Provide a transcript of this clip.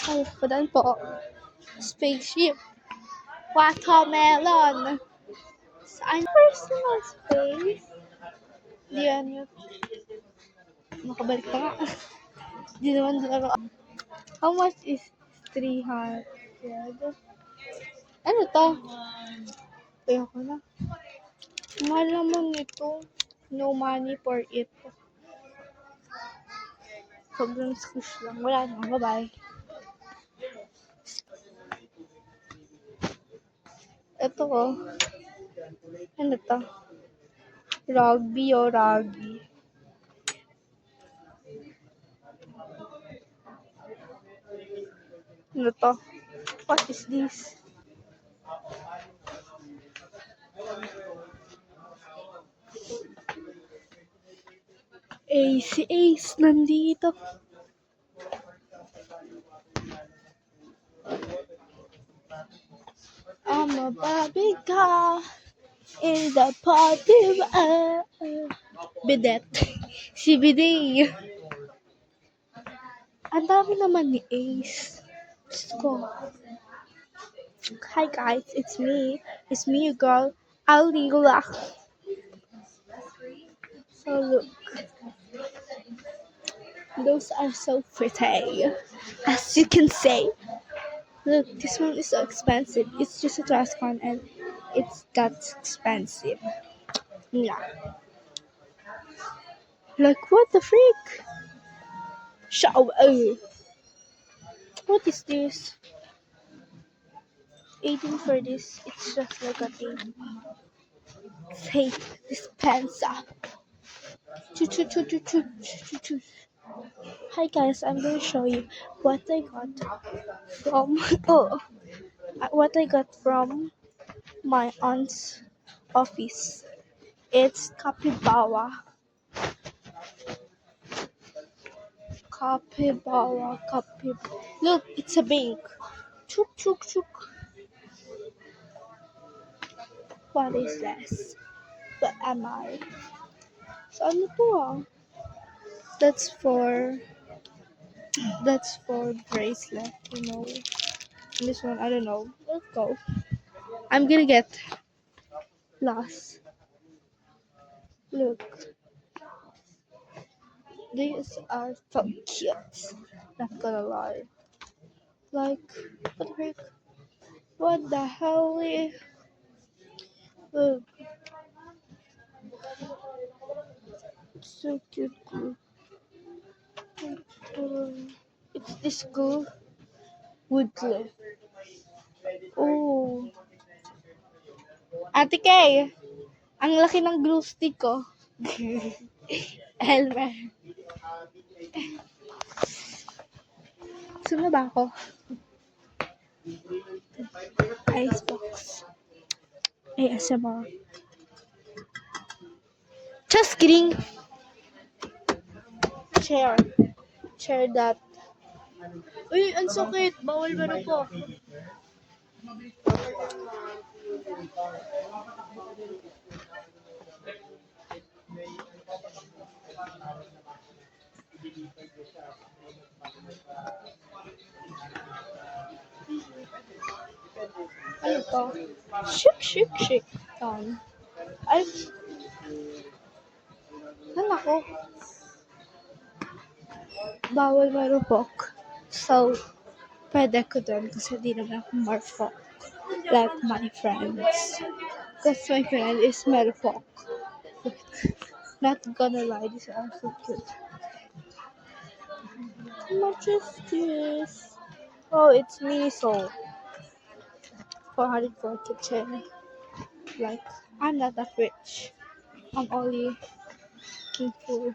Ay, padan po. Spaceship. Watermelon. Saan personal space? Di yan yun. Makabalik na nga. Di naman laro. How much is 300? Ano to? Ayoko na. Mahal naman ito. No money for it. Sobrang squish lang. Wala na. Bye-bye. Ito oh. Ano to? Rugby o rugby. Ano to? What is this? Si Ace nandito. I'm a Barbie girl in the party. Bidet. Si Bidet. Ang dami naman ni Ace. Diyos ko. Hi guys, it's me. It's me, girl. Alila. So look. Those are so pretty. As you can see. Look, this one is so expensive. It's just a trash can and it's that expensive. Yeah. Like, what the freak? Show. What is this? 18 for this. It's just like a thing. Safe dispenser. Choo choo choo choo choo choo choo. Hi guys, I'm gonna show you what I got from what I got from my aunt's office. It's capybara. Capybara. Look, it's a bank. Chook chook chook. What is this? What am I? So ano to ah? That's for bracelet, you know. This one, I don't know. Let's go. I'm gonna get lost. Look. These are so cute. Not gonna lie. Like, what the heck? What the hell? Look. So cute. It's this girl. Woodcliff. Oh. Ate Kay, ang laki ng glue stick ko. Elmer. Sino ba ako? Icebox. ASMR. Just kidding. Chair that. Uy, ang sakit. Bawal ba na po? Ano to? Shik. Ay, ako. Bawal marupok. So, pwede ko dun kasi di naman ako marupok. Like my friends. Because my friend is marupok. Not gonna lie, these are so cute. How much is this? Oh, it's Miniso. 400 for kitchen. Like, I'm not that rich. I'm only looking for.